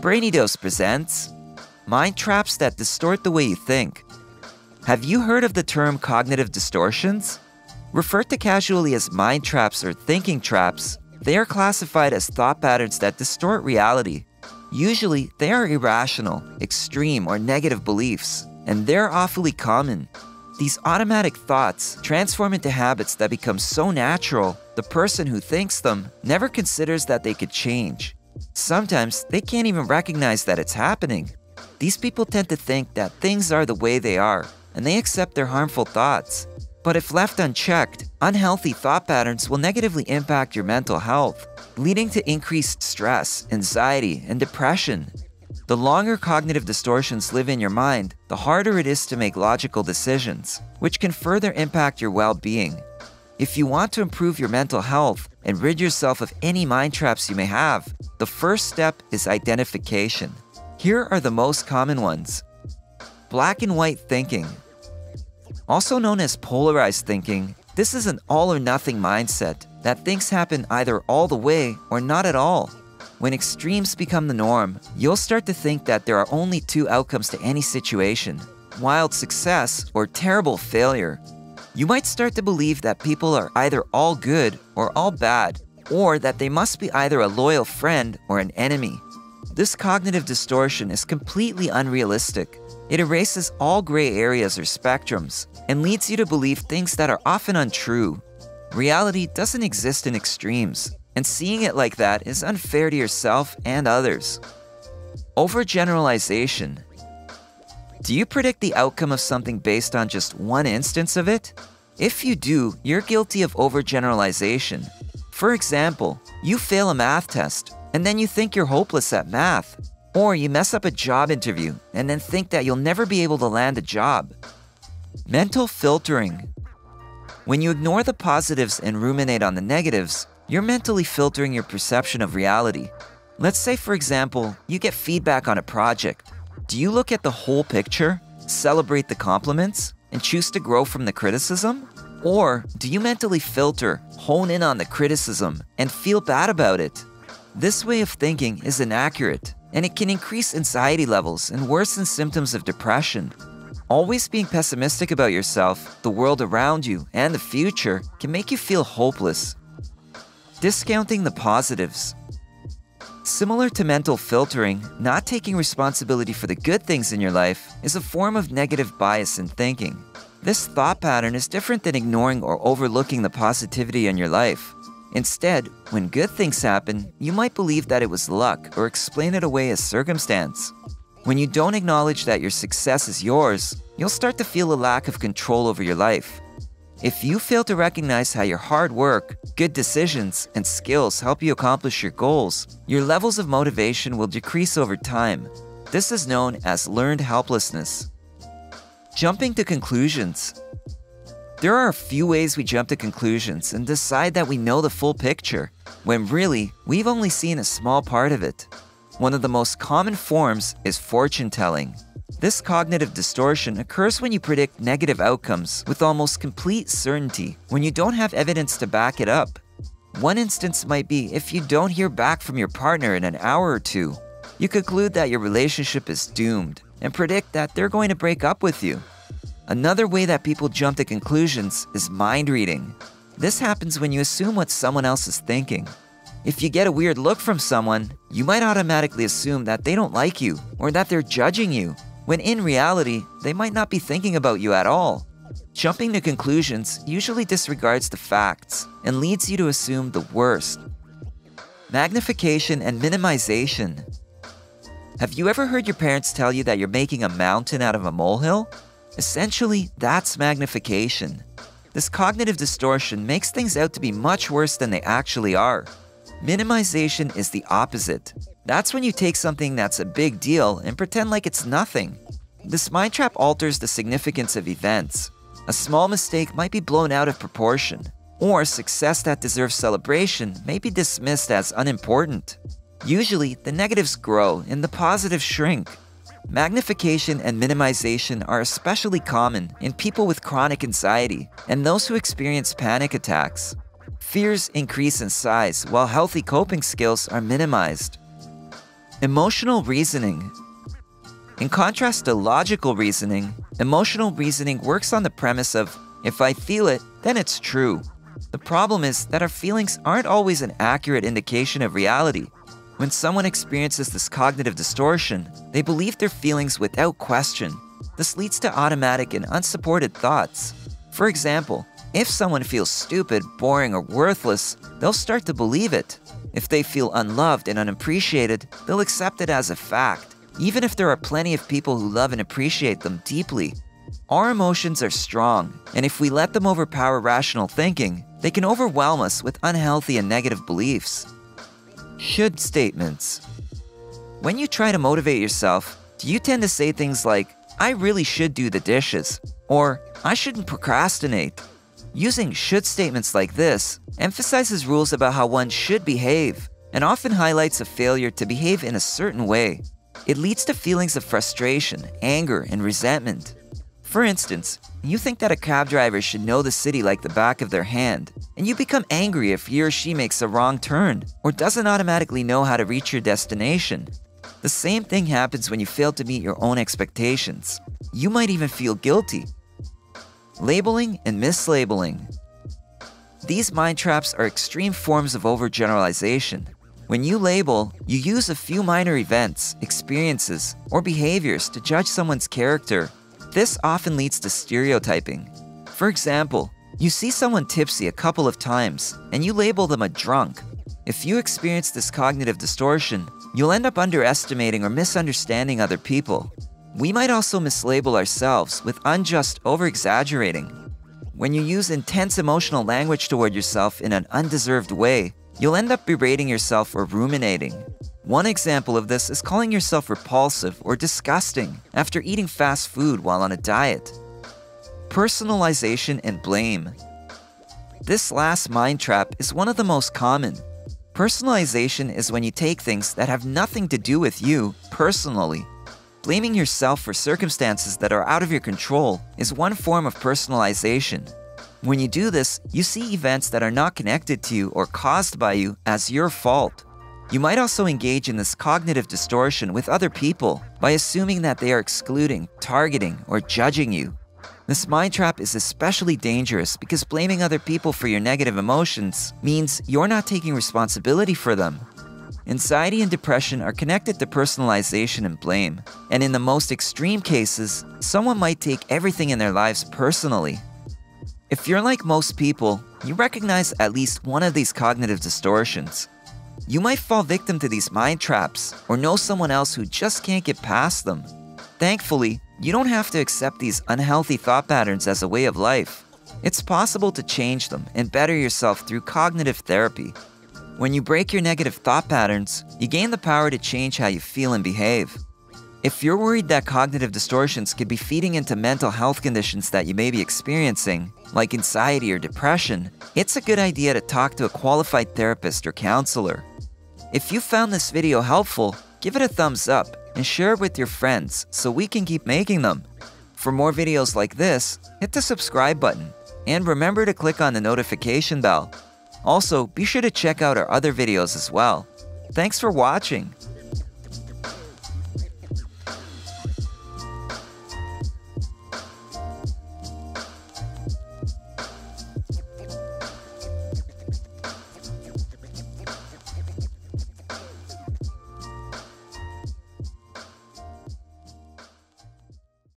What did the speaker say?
Brainy Dose presents Mind Traps That Distort the Way You Think. Have you heard of the term cognitive distortions? Referred to casually as mind traps or thinking traps, they are classified as thought patterns that distort reality. Usually, they are irrational, extreme, or negative beliefs, and they're awfully common. These automatic thoughts transform into habits that become so natural, the person who thinks them never considers that they could change. Sometimes, they can't even recognize that it's happening. These people tend to think that things are the way they are, and they accept their harmful thoughts. But if left unchecked, unhealthy thought patterns will negatively impact your mental health, leading to increased stress, anxiety, and depression. The longer cognitive distortions live in your mind, the harder it is to make logical decisions, which can further impact your well-being. If you want to improve your mental health and rid yourself of any mind traps you may have, the first step is identification. Here are the most common ones. Black and white thinking. Also known as polarized thinking, this is an all-or-nothing mindset that things happen either all the way or not at all. When extremes become the norm, you'll start to think that there are only two outcomes to any situation: wild success or terrible failure. You might start to believe that people are either all good or all bad, or that they must be either a loyal friend or an enemy. This cognitive distortion is completely unrealistic. It erases all gray areas or spectrums and leads you to believe things that are often untrue. Reality doesn't exist in extremes, and seeing it like that is unfair to yourself and others. Overgeneralization. Do you predict the outcome of something based on just one instance of it? If you do, you're guilty of overgeneralization. For example, you fail a math test, and then you think you're hopeless at math. Or you mess up a job interview, and then think that you'll never be able to land a job. Mental filtering. When you ignore the positives and ruminate on the negatives, you're mentally filtering your perception of reality. Let's say, for example, you get feedback on a project. Do you look at the whole picture, celebrate the compliments, and choose to grow from the criticism? Or do you mentally filter, hone in on the criticism, and feel bad about it? This way of thinking is inaccurate, and it can increase anxiety levels and worsen symptoms of depression. Always being pessimistic about yourself, the world around you, and the future can make you feel hopeless. Discounting the positives. Similar to mental filtering, not taking responsibility for the good things in your life is a form of negative bias in thinking. This thought pattern is different than ignoring or overlooking the positivity in your life. Instead, when good things happen, you might believe that it was luck or explain it away as circumstance. When you don't acknowledge that your success is yours, you'll start to feel a lack of control over your life. If you fail to recognize how your hard work, good decisions, and skills help you accomplish your goals, your levels of motivation will decrease over time. This is known as learned helplessness. Jumping to conclusions. There are a few ways we jump to conclusions and decide that we know the full picture, when really, we've only seen a small part of it. One of the most common forms is fortune telling. This cognitive distortion occurs when you predict negative outcomes with almost complete certainty when you don't have evidence to back it up. One instance might be if you don't hear back from your partner in an hour or two. You conclude that your relationship is doomed and predict that they're going to break up with you. Another way that people jump to conclusions is mind reading. This happens when you assume what someone else is thinking. If you get a weird look from someone, you might automatically assume that they don't like you or that they're judging you, when in reality, they might not be thinking about you at all. Jumping to conclusions usually disregards the facts and leads you to assume the worst. Magnification and minimization. Have you ever heard your parents tell you that you're making a mountain out of a molehill? Essentially, that's magnification. This cognitive distortion makes things out to be much worse than they actually are. Minimization is the opposite. That's when you take something that's a big deal and pretend like it's nothing. This mind trap alters the significance of events. A small mistake might be blown out of proportion, or success that deserves celebration may be dismissed as unimportant. Usually, the negatives grow and the positives shrink. Magnification and minimization are especially common in people with chronic anxiety and those who experience panic attacks. Fears increase in size while healthy coping skills are minimized. Emotional reasoning. In contrast to logical reasoning, emotional reasoning works on the premise of, if I feel it, then it's true. The problem is that our feelings aren't always an accurate indication of reality. When someone experiences this cognitive distortion, they believe their feelings without question. This leads to automatic and unsupported thoughts. For example, if someone feels stupid, boring, or worthless, they'll start to believe it. If they feel unloved and unappreciated, they'll accept it as a fact, even if there are plenty of people who love and appreciate them deeply. Our emotions are strong, and if we let them overpower rational thinking, they can overwhelm us with unhealthy and negative beliefs. Should statements. When you try to motivate yourself, do you tend to say things like, I really should do the dishes, or I shouldn't procrastinate? Using should statements like this emphasizes rules about how one should behave, and often highlights a failure to behave in a certain way. It leads to feelings of frustration, anger, and resentment. For instance, you think that a cab driver should know the city like the back of their hand, and you become angry if he or she makes a wrong turn or doesn't automatically know how to reach your destination. The same thing happens when you fail to meet your own expectations. You might even feel guilty. Labeling and mislabeling. These mind traps are extreme forms of overgeneralization. When you label, you use a few minor events, experiences, or behaviors to judge someone's character. This often leads to stereotyping. For example, you see someone tipsy a couple of times, and you label them a drunk. If you experience this cognitive distortion, you'll end up underestimating or misunderstanding other people. We might also mislabel ourselves with unjust over-exaggerating. When you use intense emotional language toward yourself in an undeserved way, you'll end up berating yourself or ruminating. One example of this is calling yourself repulsive or disgusting after eating fast food while on a diet. Personalization and blame. This last mind trap is one of the most common. Personalization is when you take things that have nothing to do with you personally. Blaming yourself for circumstances that are out of your control is one form of personalization. When you do this, you see events that are not connected to you or caused by you as your fault. You might also engage in this cognitive distortion with other people by assuming that they are excluding, targeting, or judging you. This mind trap is especially dangerous because blaming other people for your negative emotions means you're not taking responsibility for them. Anxiety and depression are connected to personalization and blame, and in the most extreme cases, someone might take everything in their lives personally. If you're like most people, you recognize at least one of these cognitive distortions. You might fall victim to these mind traps or know someone else who just can't get past them. Thankfully, you don't have to accept these unhealthy thought patterns as a way of life. It's possible to change them and better yourself through cognitive therapy. When you break your negative thought patterns, you gain the power to change how you feel and behave. If you're worried that cognitive distortions could be feeding into mental health conditions that you may be experiencing, like anxiety or depression, it's a good idea to talk to a qualified therapist or counselor. If you found this video helpful, give it a thumbs up and share it with your friends so we can keep making them. For more videos like this, hit the subscribe button and remember to click on the notification bell. Also, be sure to check out our other videos as well. Thanks for watching.